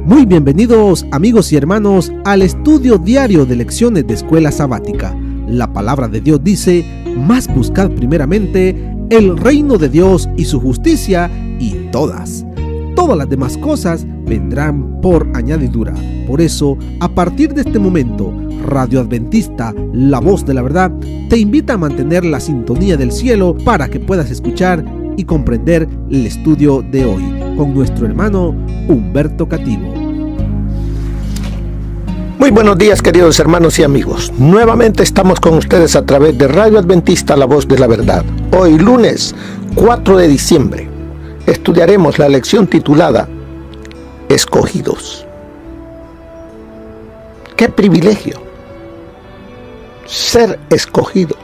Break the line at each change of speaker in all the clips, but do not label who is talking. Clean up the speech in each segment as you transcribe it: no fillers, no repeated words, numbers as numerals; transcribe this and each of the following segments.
Muy bienvenidos amigos y hermanos al estudio diario de lecciones de Escuela Sabática. La palabra de Dios dice: mas buscad primeramente el reino de Dios y su justicia, y todas las demás cosas vendrán por añadidura. Por eso, a partir de este momento, Radio Adventista, la voz de la verdad, te invita a mantener la sintonía del cielo para que puedas escuchar y comprender el estudio de hoy con nuestro hermano Humberto Cativo.
Muy buenos días, queridos hermanos y amigos. Nuevamente estamos con ustedes a través de Radio Adventista, la voz de la verdad. Hoy, lunes 4 de diciembre, estudiaremos la lección titulada Escogidos. ¡Qué privilegio! Ser escogido.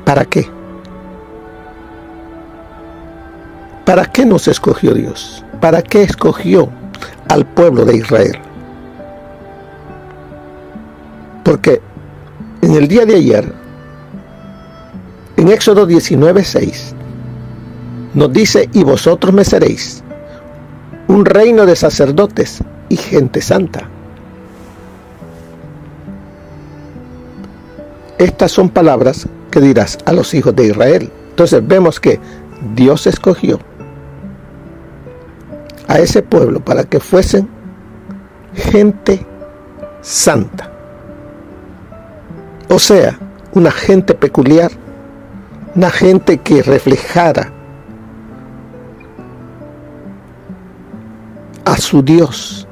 ¿Para qué? ¿Para qué nos escogió Dios? ¿Para qué escogió al pueblo de Israel? Porque en el día de ayer, en Éxodo 19:6, nos dice: y vosotros me seréis un reino de sacerdotes y gente santa. Estas son palabras que dirás a los hijos de Israel. Entonces vemos que Dios escogió a ese pueblo para que fuesen gente santa. O sea, una gente peculiar, una gente que reflejara a su Dios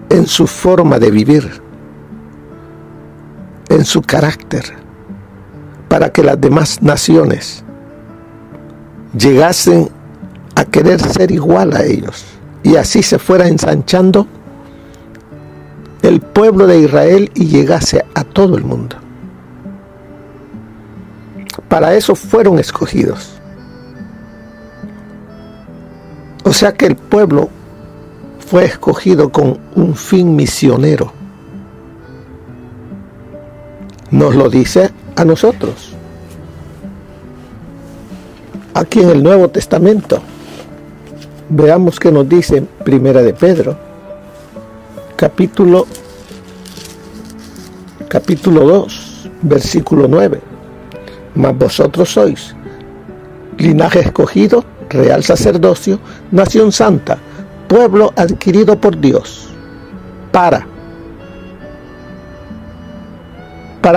en su forma de vivir, en su carácter, para que las demás naciones llegasen a querer ser igual a ellos, y así se fuera ensanchando el pueblo de Israel y llegase a todo el mundo. Para eso fueron escogidos. O sea que el pueblo fue escogido con un fin misionero. Nos lo dice a nosotros. Aquí en el Nuevo Testamento, veamos que nos dice en Primera de Pedro, capítulo 2, versículo 9. Mas vosotros sois linaje escogido, real sacerdocio, nación santa, pueblo adquirido por Dios, para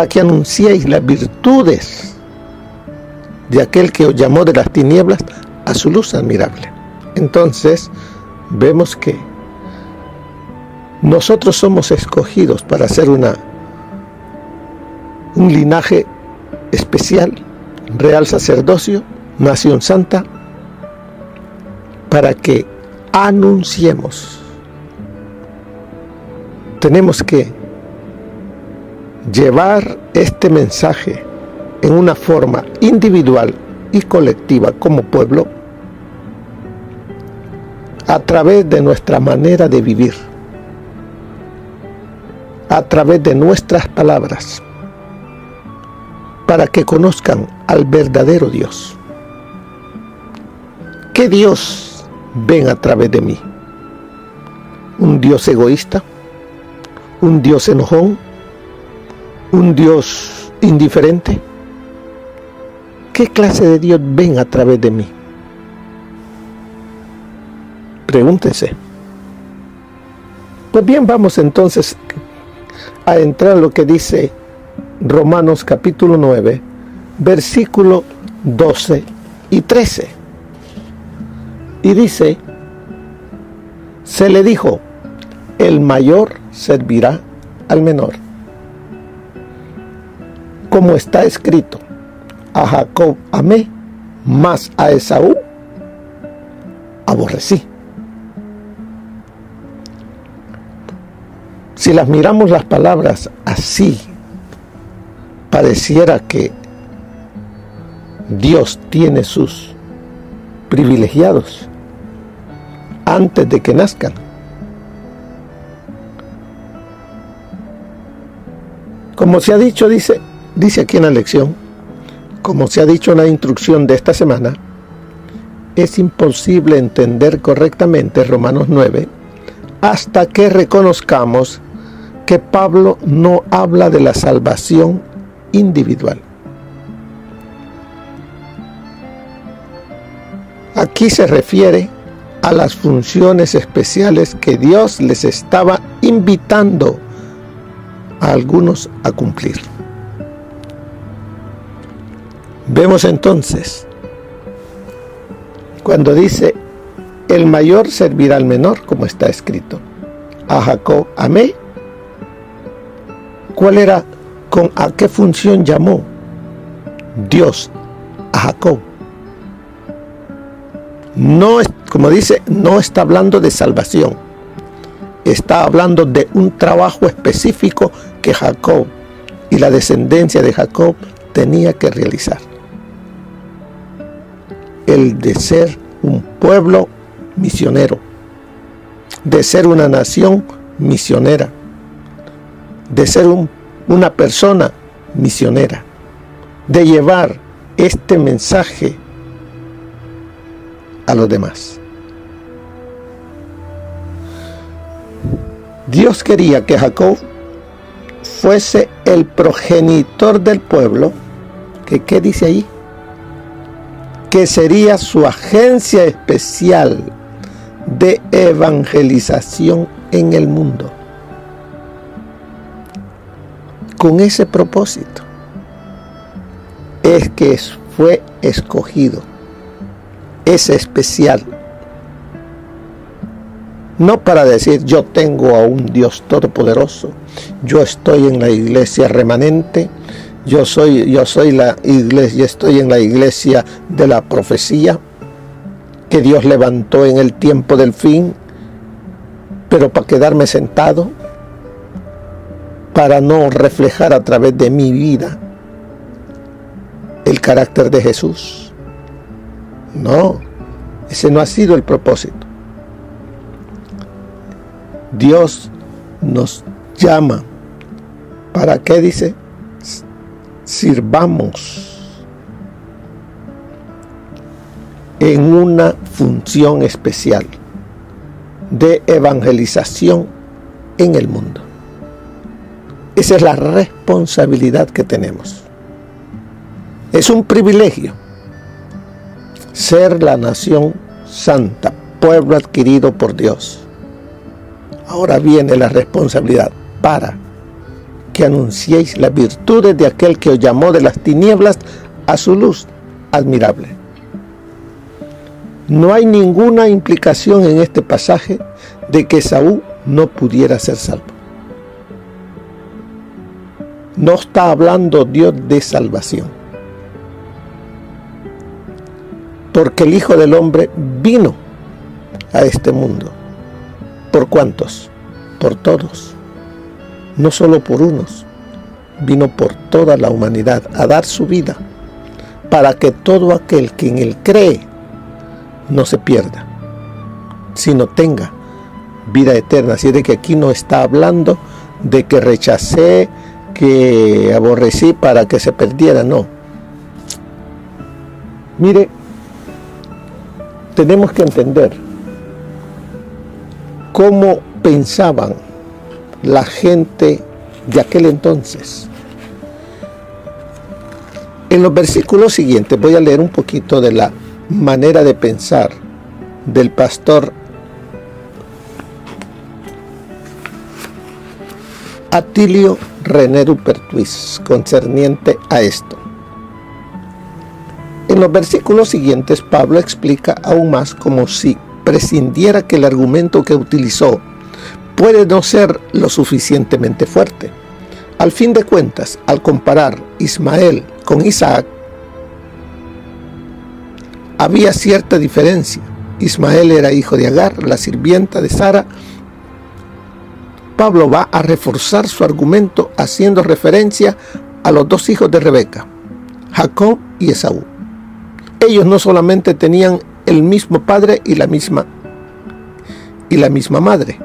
que anunciéis las virtudes de aquel que os llamó de las tinieblas a su luz admirable. Entonces, vemos que nosotros somos escogidos para ser un linaje especial, real sacerdocio, nación santa, para que anunciemos. Tenemos que llevar este mensaje en una forma individual y colectiva como pueblo, a través de nuestra manera de vivir, a través de nuestras palabras, para que conozcan al verdadero Dios. ¿Qué Dios ven a través de mí? ¿Un Dios egoísta? ¿Un Dios enojón? ¿Un Dios indiferente? ¿Qué clase de Dios ven a través de mí? Pregúntense. Pues bien, vamos entonces a entrar en lo que dice Romanos capítulo 9, versículo 12 y 13. Y dice: se le dijo, el mayor servirá al menor. Como está escrito, a Jacob amé, mas a Esaú aborrecí. Si las miramos las palabras así, pareciera que Dios tiene sus privilegiados antes de que nazcan. Como se ha dicho, dice aquí en la lección, como se ha dicho en la instrucción de esta semana, es imposible entender correctamente Romanos 9 hasta que reconozcamos que Pablo no habla de la salvación individual. Aquí se refiere a las funciones especiales que Dios les estaba invitando a algunos a cumplir. Vemos entonces, cuando dice, el mayor servirá al menor, como está escrito, a Jacob amé. ¿Cuál era, a qué función llamó Dios a Jacob? No, como dice, no está hablando de salvación. Está hablando de un trabajo específico que Jacob y la descendencia de Jacob tenía que realizar. El de ser un pueblo misionero, de ser una nación misionera, de ser una persona misionera, de llevar este mensaje a los demás. Dios quería que Jacob fuese el progenitor del pueblo, que ¿qué dice ahí? Que sería su agencia especial de evangelización en el mundo. Con ese propósito es que fue escogido, es especial. No para decir yo tengo a un Dios todopoderoso, yo estoy en la iglesia remanente, yo soy la iglesia, estoy en la iglesia de la profecía que Dios levantó en el tiempo del fin, pero para quedarme sentado, para no reflejar a través de mi vida el carácter de Jesús. No, ese no ha sido el propósito. Dios nos llama, ¿para qué dice? Sirvamos en una función especial de evangelización en el mundo. Esa es la responsabilidad que tenemos. Es un privilegio ser la nación santa, pueblo adquirido por Dios. Ahora viene la responsabilidad para que anunciéis las virtudes de aquel que os llamó de las tinieblas a su luz admirable. No hay ninguna implicación en este pasaje de que Esaú no pudiera ser salvo. No está hablando Dios de salvación. Porque el Hijo del Hombre vino a este mundo. ¿Por cuántos? Por todos. No solo por unos. Vino por toda la humanidad a dar su vida para que todo aquel que en él cree no se pierda, sino tenga vida eterna. Así de que aquí no está hablando de que rechacé, que aborrecí para que se perdiera, no. Mire, tenemos que entender cómo pensaban la gente de aquel entonces. En los versículos siguientes voy a leer un poquito de la manera de pensar del pastor Atilio René Dupertuis concerniente a esto. En los versículos siguientes Pablo explica aún más como si prescindiera que el argumento que utilizó puede no ser lo suficientemente fuerte. Al fin de cuentas, al comparar Ismael con Isaac, había cierta diferencia. Ismael era hijo de Agar, la sirvienta de Sara. Pablo va a reforzar su argumento haciendo referencia a los dos hijos de Rebeca, Jacob y Esaú. Ellos no solamente tenían el mismo padre y la misma madre,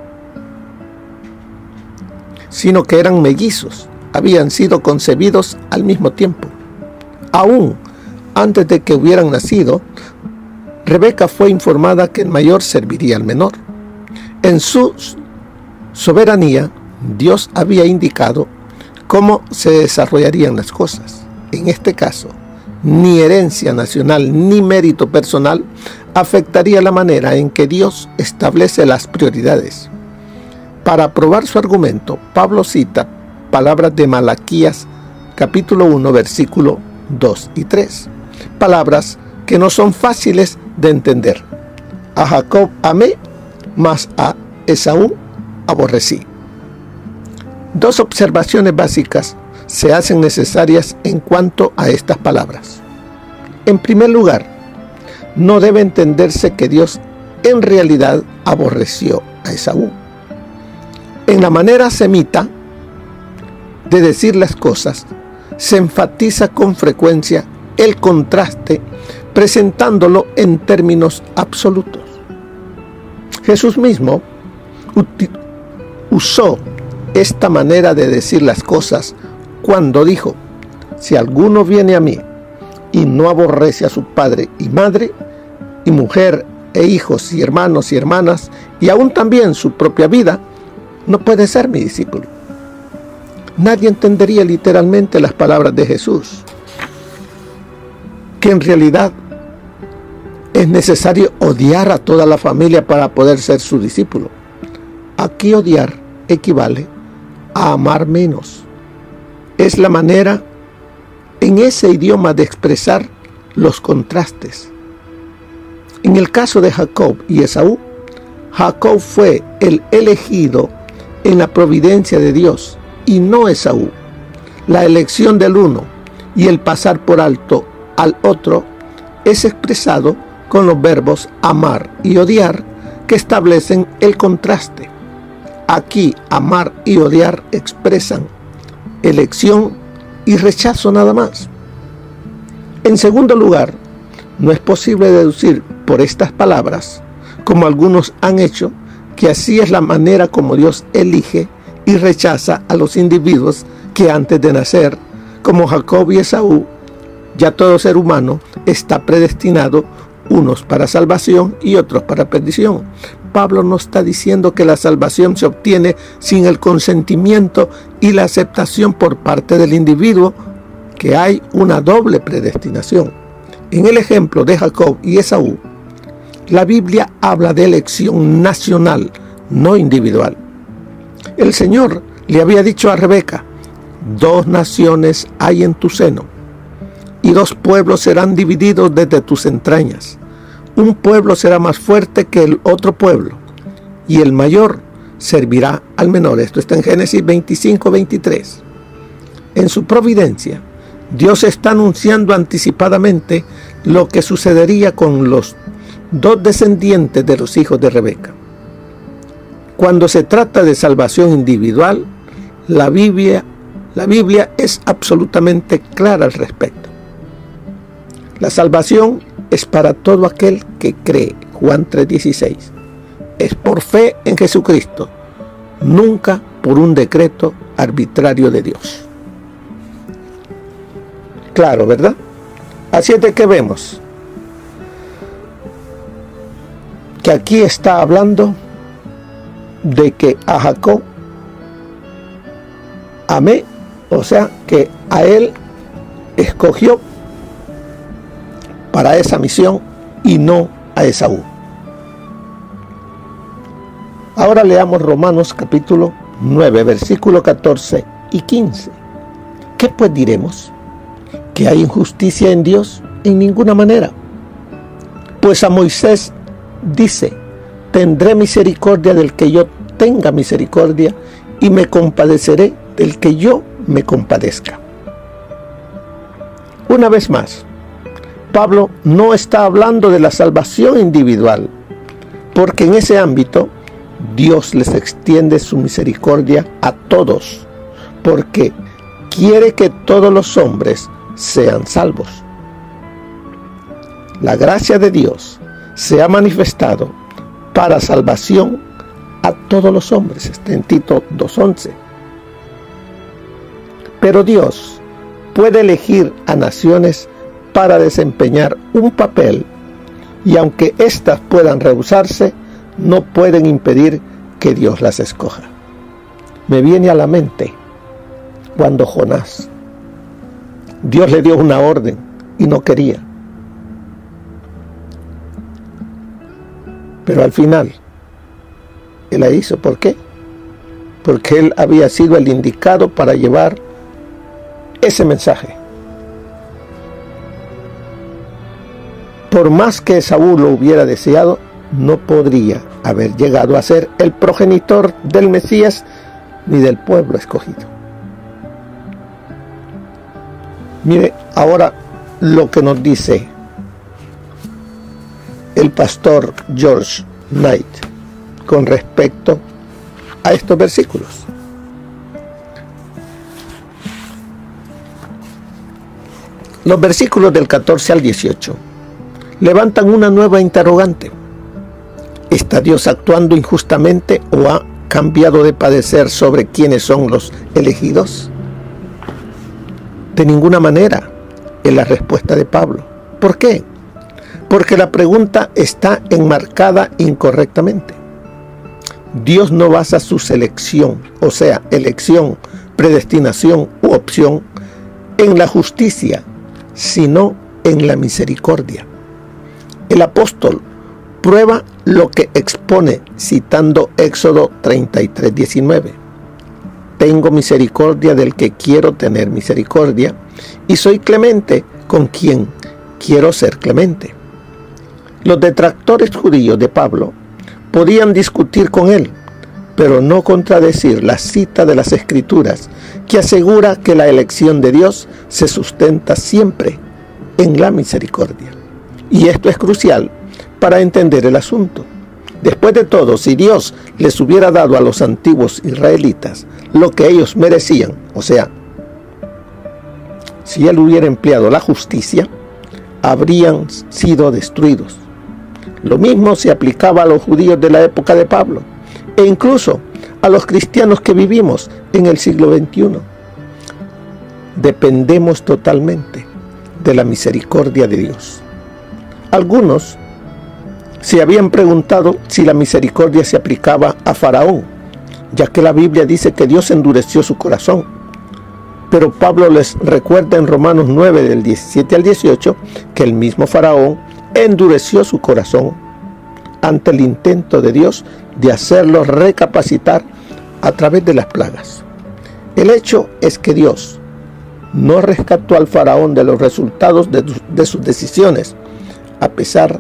sino que eran mellizos, habían sido concebidos al mismo tiempo. Aún antes de que hubieran nacido, Rebeca fue informada que el mayor serviría al menor. En su soberanía, Dios había indicado cómo se desarrollarían las cosas. En este caso, ni herencia nacional ni mérito personal afectaría la manera en que Dios establece las prioridades. Para probar su argumento, Pablo cita palabras de Malaquías capítulo 1, versículo 2 y 3. Palabras que no son fáciles de entender. A Jacob amé, mas a Esaú aborrecí. Dos observaciones básicas se hacen necesarias en cuanto a estas palabras. En primer lugar, no debe entenderse que Dios en realidad aborreció a Esaú. En la manera semita de decir las cosas, se enfatiza con frecuencia el contraste, presentándolo en términos absolutos. Jesús mismo usó esta manera de decir las cosas cuando dijo: si alguno viene a mí y no aborrece a su padre y madre, y mujer e hijos y hermanos y hermanas, y aún también su propia vida, no puede ser mi discípulo. Nadie entendería literalmente las palabras de Jesús, que en realidad es necesario odiar a toda la familia para poder ser su discípulo. Aquí odiar equivale a amar menos. Es la manera en ese idioma de expresar los contrastes. En el caso de Jacob y Esaú, Jacob fue el elegido en la providencia de Dios y no Esaú. La elección del uno y el pasar por alto al otro es expresado con los verbos amar y odiar, que establecen el contraste. Aquí amar y odiar expresan elección y rechazo nada más. En segundo lugar, no es posible deducir por estas palabras, como algunos han hecho, que así es la manera como Dios elige y rechaza a los individuos que antes de nacer, como Jacob y Esaú, ya todo ser humano está predestinado, unos para salvación y otros para perdición. Pablo no está diciendo que la salvación se obtiene sin el consentimiento y la aceptación por parte del individuo, que hay una doble predestinación. En el ejemplo de Jacob y Esaú, la Biblia habla de elección nacional, no individual. El Señor le había dicho a Rebeca: 2 naciones hay en tu seno, y 2 pueblos serán divididos desde tus entrañas. Un pueblo será más fuerte que el otro pueblo, y el mayor servirá al menor. Esto está en Génesis 25:23. En su providencia, Dios está anunciando anticipadamente lo que sucedería con los 2 descendientes de los hijos de Rebeca. Cuando se trata de salvación individual, la Biblia es absolutamente clara al respecto. La salvación es para todo aquel que cree. Juan 3:16. Es por fe en Jesucristo, nunca por un decreto arbitrario de Dios. Claro, ¿verdad? Así es de que vemos que aquí está hablando de que a Jacob amé, o sea que a él escogió para esa misión y no a Esaú. Ahora leamos Romanos capítulo 9, versículo 14 y 15. ¿Qué pues diremos? ¿Que hay injusticia en Dios? En ninguna manera. Pues a Moisés dice: tendré misericordia del que yo tenga misericordia, y me compadeceré del que yo me compadezca. Una vez más, Pablo no está hablando de la salvación individual, porque en ese ámbito Dios les extiende su misericordia a todos, porque quiere que todos los hombres sean salvos. La gracia de Dios se ha manifestado para salvación a todos los hombres. Está en Tito 2:11. Pero Dios puede elegir a naciones para desempeñar un papel y aunque éstas puedan rehusarse, no pueden impedir que Dios las escoja. Me viene a la mente cuando Jonás, Dios le dio una orden y no quería. Pero al final, él la hizo. ¿Por qué? Porque él había sido el indicado para llevar ese mensaje. Por más que Esaú lo hubiera deseado, no podría haber llegado a ser el progenitor del Mesías ni del pueblo escogido. Mire ahora lo que nos dice el pastor George Knight con respecto a estos versículos. Los versículos del 14 al 18 levantan una nueva interrogante. ¿Está Dios actuando injustamente o ha cambiado de padecer sobre quiénes son los elegidos? De ninguna manera, es la respuesta de Pablo. ¿Por qué? Porque la pregunta está enmarcada incorrectamente. Dios no basa su selección, o sea, elección, predestinación u opción, en la justicia, sino en la misericordia. El apóstol prueba lo que expone citando Éxodo 33:19. Tengo misericordia del que quiero tener misericordia, y soy clemente con quien quiero ser clemente. Los detractores judíos de Pablo podían discutir con él, pero no contradecir la cita de las Escrituras que asegura que la elección de Dios se sustenta siempre en la misericordia. Y esto es crucial para entender el asunto. Después de todo, si Dios les hubiera dado a los antiguos israelitas lo que ellos merecían, o sea, si Él hubiera empleado la justicia, habrían sido destruidos. Lo mismo se aplicaba a los judíos de la época de Pablo, e incluso a los cristianos que vivimos en el siglo XXI. Dependemos totalmente de la misericordia de Dios. Algunos se habían preguntado si la misericordia se aplicaba a Faraón, ya que la Biblia dice que Dios endureció su corazón. Pero Pablo les recuerda en Romanos 9, del 17 al 18, que el mismo Faraón endureció su corazón ante el intento de Dios de hacerlo recapacitar a través de las plagas. El hecho es que Dios no rescató al Faraón de los resultados de sus decisiones, a pesar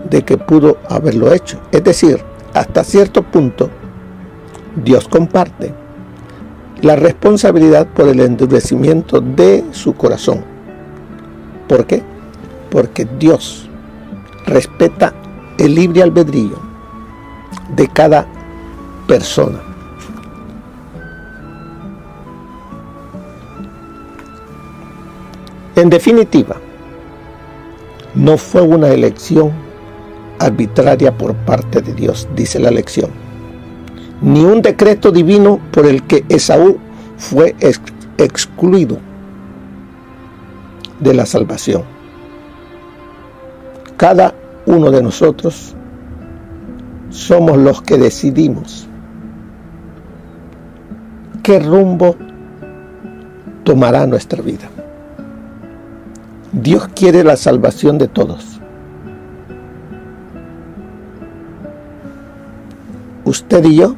de que pudo haberlo hecho. Es decir, hasta cierto punto, Dios comparte la responsabilidad por el endurecimiento de su corazón. ¿Por qué? Porque Dios respeta el libre albedrío de cada persona. En definitiva, no fue una elección arbitraria por parte de Dios, dice la lección, ni un decreto divino por el que Esaú fue excluido de la salvación. Cada uno de nosotros somos los que decidimos qué rumbo tomará nuestra vida. Dios quiere la salvación de todos. Usted y yo,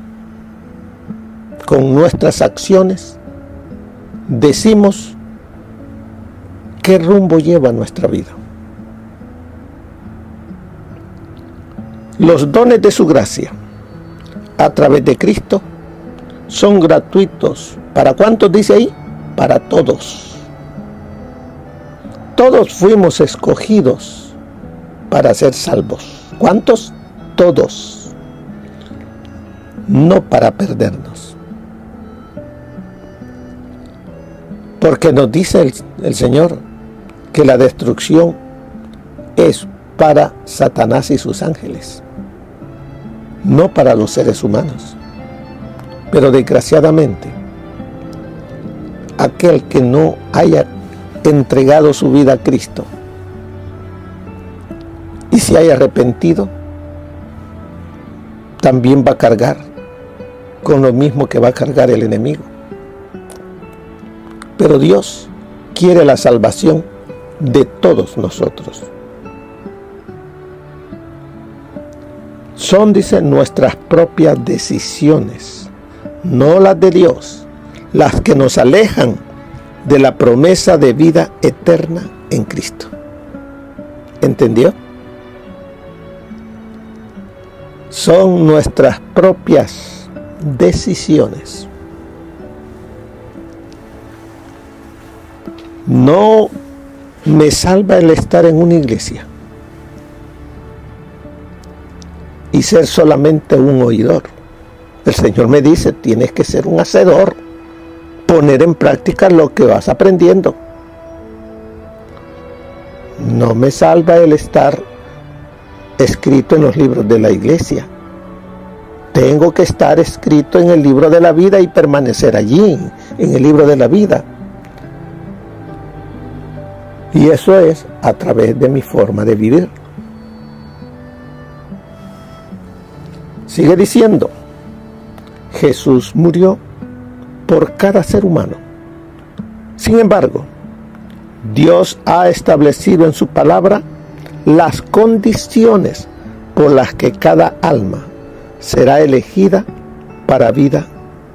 con nuestras acciones, decimos qué rumbo lleva nuestra vida. Los dones de su gracia, a través de Cristo, son gratuitos. ¿Para cuántos dice ahí? Para todos. Todos fuimos escogidos para ser salvos. ¿Cuántos? Todos. No para perdernos. Porque nos dice el Señor que la destrucción es para Satanás y sus ángeles, no para los seres humanos. Pero desgraciadamente, aquel que no haya entregado su vida a Cristo y y se haya arrepentido, también va a cargar con lo mismo que va a cargar el enemigo. Pero Dios quiere la salvación de todos nosotros. Son, dice, nuestras propias decisiones, no las de Dios, las que nos alejan de la promesa de vida eterna en Cristo. ¿Entendió? Son nuestras propias decisiones. No me salva el estar en una iglesia y ser solamente un oidor. El Señor me dice, tienes que ser un hacedor, poner en práctica lo que vas aprendiendo. No me salva el estar escrito en los libros de la iglesia. Tengo que estar escrito en el libro de la vida y permanecer allí, en el libro de la vida. Y eso es a través de mi forma de vivir. Sigue diciendo, Jesús murió por cada ser humano. Sin embargo, Dios ha establecido en su palabra las condiciones por las que cada alma será elegida para vida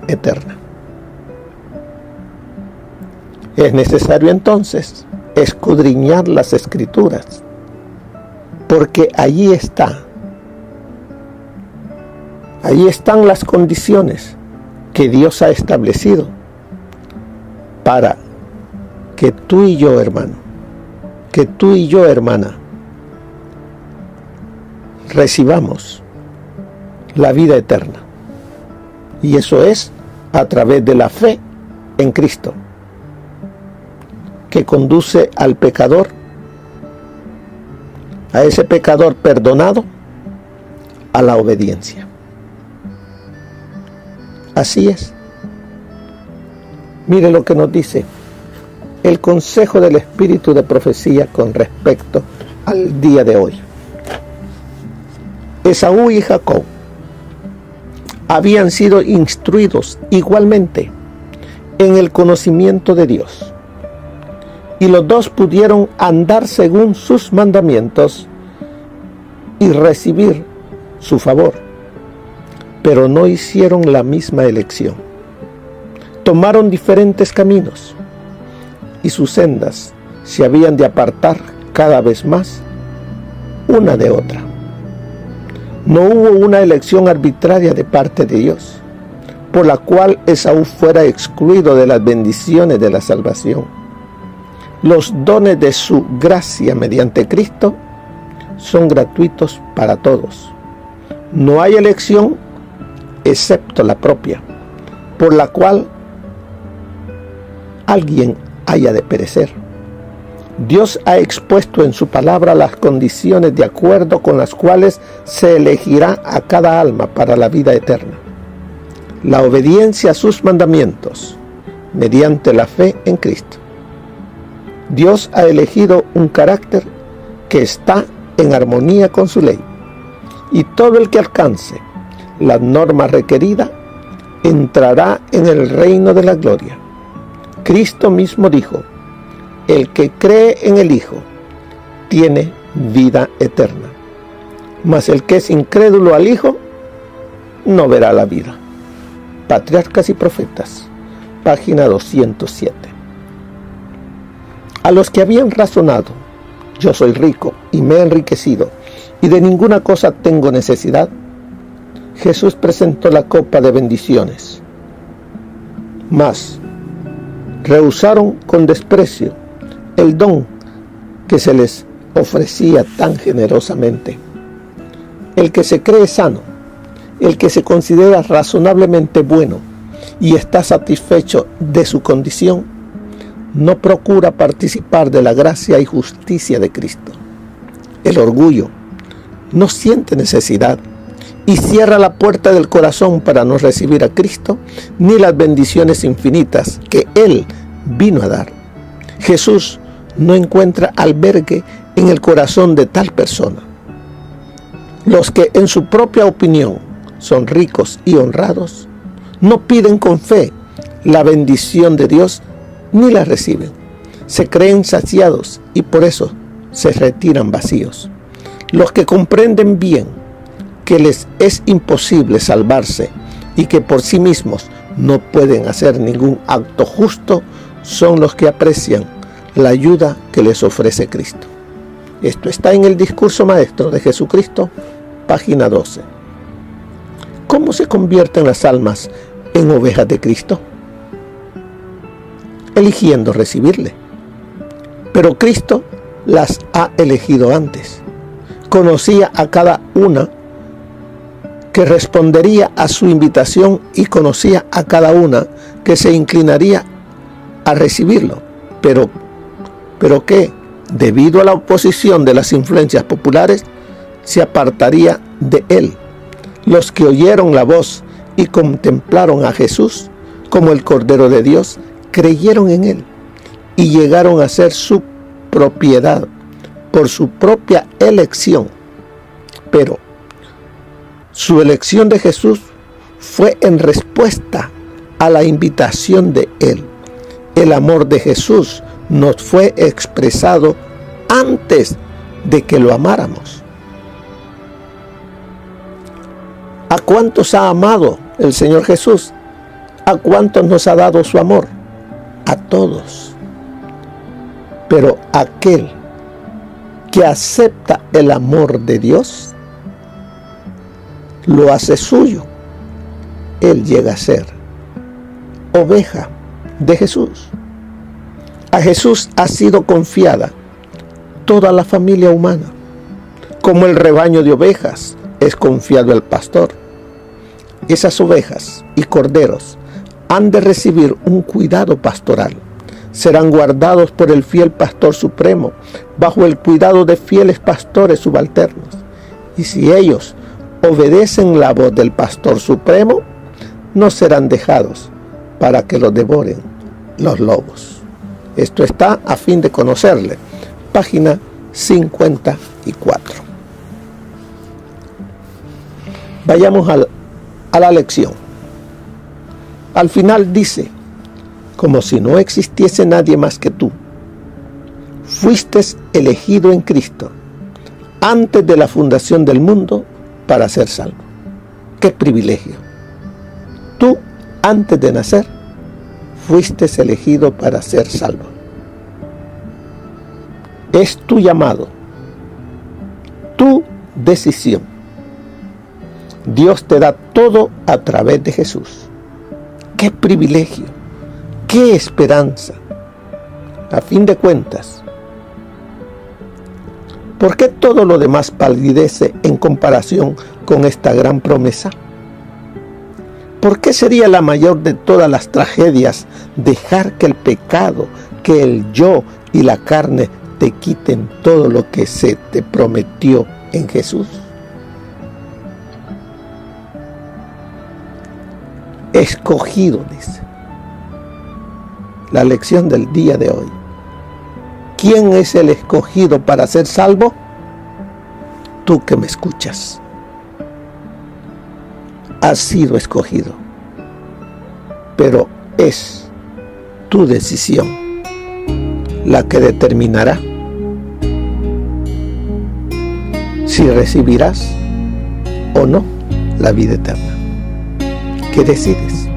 eterna. Es necesario entonces escudriñar las Escrituras, porque allí están las condiciones que Dios ha establecido para que tú y yo, hermano, que tú y yo, hermana, recibamos la vida eterna. Y eso es a través de la fe en Cristo, que conduce al pecador, a ese pecador perdonado, a la obediencia. Así es. Mire lo que nos dice el consejo del Espíritu de profecía con respecto al día de hoy. Esaú y Jacob habían sido instruidos igualmente en el conocimiento de Dios, y los dos pudieron andar según sus mandamientos y recibir su favor, pero no hicieron la misma elección. Tomaron diferentes caminos y sus sendas se habían de apartar cada vez más una de otra. No hubo una elección arbitraria de parte de Dios, por la cual Esaú fuera excluido de las bendiciones de la salvación. Los dones de su gracia mediante Cristo son gratuitos para todos. No hay elección excepto la propia, por la cual alguien haya de perecer. Dios ha expuesto en su palabra las condiciones de acuerdo con las cuales se elegirá a cada alma para la vida eterna. La obediencia a sus mandamientos mediante la fe en Cristo. Dios ha elegido un carácter que está en armonía con su ley, y todo el que alcance la norma requerida entrará en el reino de la gloria. Cristo mismo dijo: el que cree en el Hijo tiene vida eterna, mas el que es incrédulo al Hijo no verá la vida. Patriarcas y Profetas, página 207. A los que habían razonado: yo soy rico y me he enriquecido, y de ninguna cosa tengo necesidad, Jesús presentó la copa de bendiciones. Mas rehusaron con desprecio el don que se les ofrecía tan generosamente. El que se cree sano, el que se considera razonablemente bueno y está satisfecho de su condición, no procura participar de la gracia y justicia de Cristo. El orgullo no siente necesidad y cierra la puerta del corazón para no recibir a Cristo ni las bendiciones infinitas que Él vino a dar. Jesús no encuentra albergue en el corazón de tal persona. Los que en su propia opinión son ricos y honrados, no piden con fe la bendición de Dios ni la reciben. Se creen saciados y por eso se retiran vacíos. Los que comprenden bien que les es imposible salvarse y que por sí mismos no pueden hacer ningún acto justo, son los que aprecian la ayuda que les ofrece Cristo. Esto está en el discurso maestro de Jesucristo, página 12. ¿Cómo se convierten las almas en ovejas de Cristo? Eligiendo recibirle. Pero Cristo las ha elegido antes. Conocía a cada una que respondería a su invitación y conocía a cada una que se inclinaría a recibirlo. Pero que, debido a la oposición de las influencias populares, se apartaría de él. Los que oyeron la voz y contemplaron a Jesús como el Cordero de Dios, creyeron en él y llegaron a ser su propiedad por su propia elección. Pero su elección de Jesús fue en respuesta a la invitación de él. El amor de Jesús nos fue expresado antes de que lo amáramos. ¿A cuántos ha amado el Señor Jesús? ¿A cuántos nos ha dado su amor? A todos. Pero aquel que acepta el amor de Dios, lo hace suyo. Él llega a ser oveja de Jesús. A Jesús ha sido confiada toda la familia humana, como el rebaño de ovejas es confiado al pastor. Esas ovejas y corderos han de recibir un cuidado pastoral. Serán guardados por el fiel pastor supremo, bajo el cuidado de fieles pastores subalternos. Y si ellos obedecen la voz del pastor supremo, no serán dejados para que los devoren los lobos. Esto está a fin de conocerle. Página 54. Vayamos a la lección. Al final dice: como si no existiese nadie más que tú, fuiste elegido en Cristo antes de la fundación del mundo para ser salvo. ¡Qué privilegio! Tú, antes de nacer, fuiste elegido para ser salvo. Es tu llamado, tu decisión. Dios te da todo a través de Jesús. ¡Qué privilegio! ¡Qué esperanza! A fin de cuentas, ¿por qué todo lo demás palidece en comparación con esta gran promesa? ¿Por qué sería la mayor de todas las tragedias dejar que el pecado, que el yo y la carne te quiten todo lo que se te prometió en Jesús? Escogido, dice la lección del día de hoy. ¿Quién es el escogido para ser salvo? Tú que me escuchas. Has sido escogido, pero es tu decisión la que determinará si recibirás o no la vida eterna. ¿Qué decides?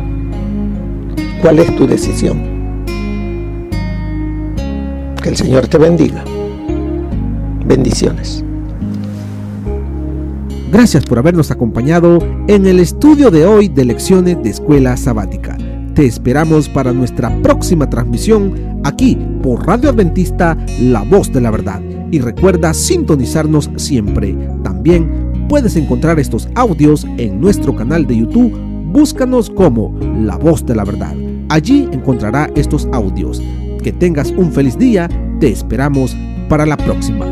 ¿Cuál es tu decisión? Que el Señor te bendiga. Bendiciones.
Gracias por habernos acompañado en el estudio de hoy de Lecciones de Escuela Sabática. Te esperamos para nuestra próxima transmisión aquí por Radio Adventista, La Voz de la Verdad. Y recuerda sintonizarnos siempre. También puedes encontrar estos audios en nuestro canal de YouTube. Búscanos como La Voz de la Verdad. Allí encontrará estos audios. Que tengas un feliz día. Te esperamos para la próxima.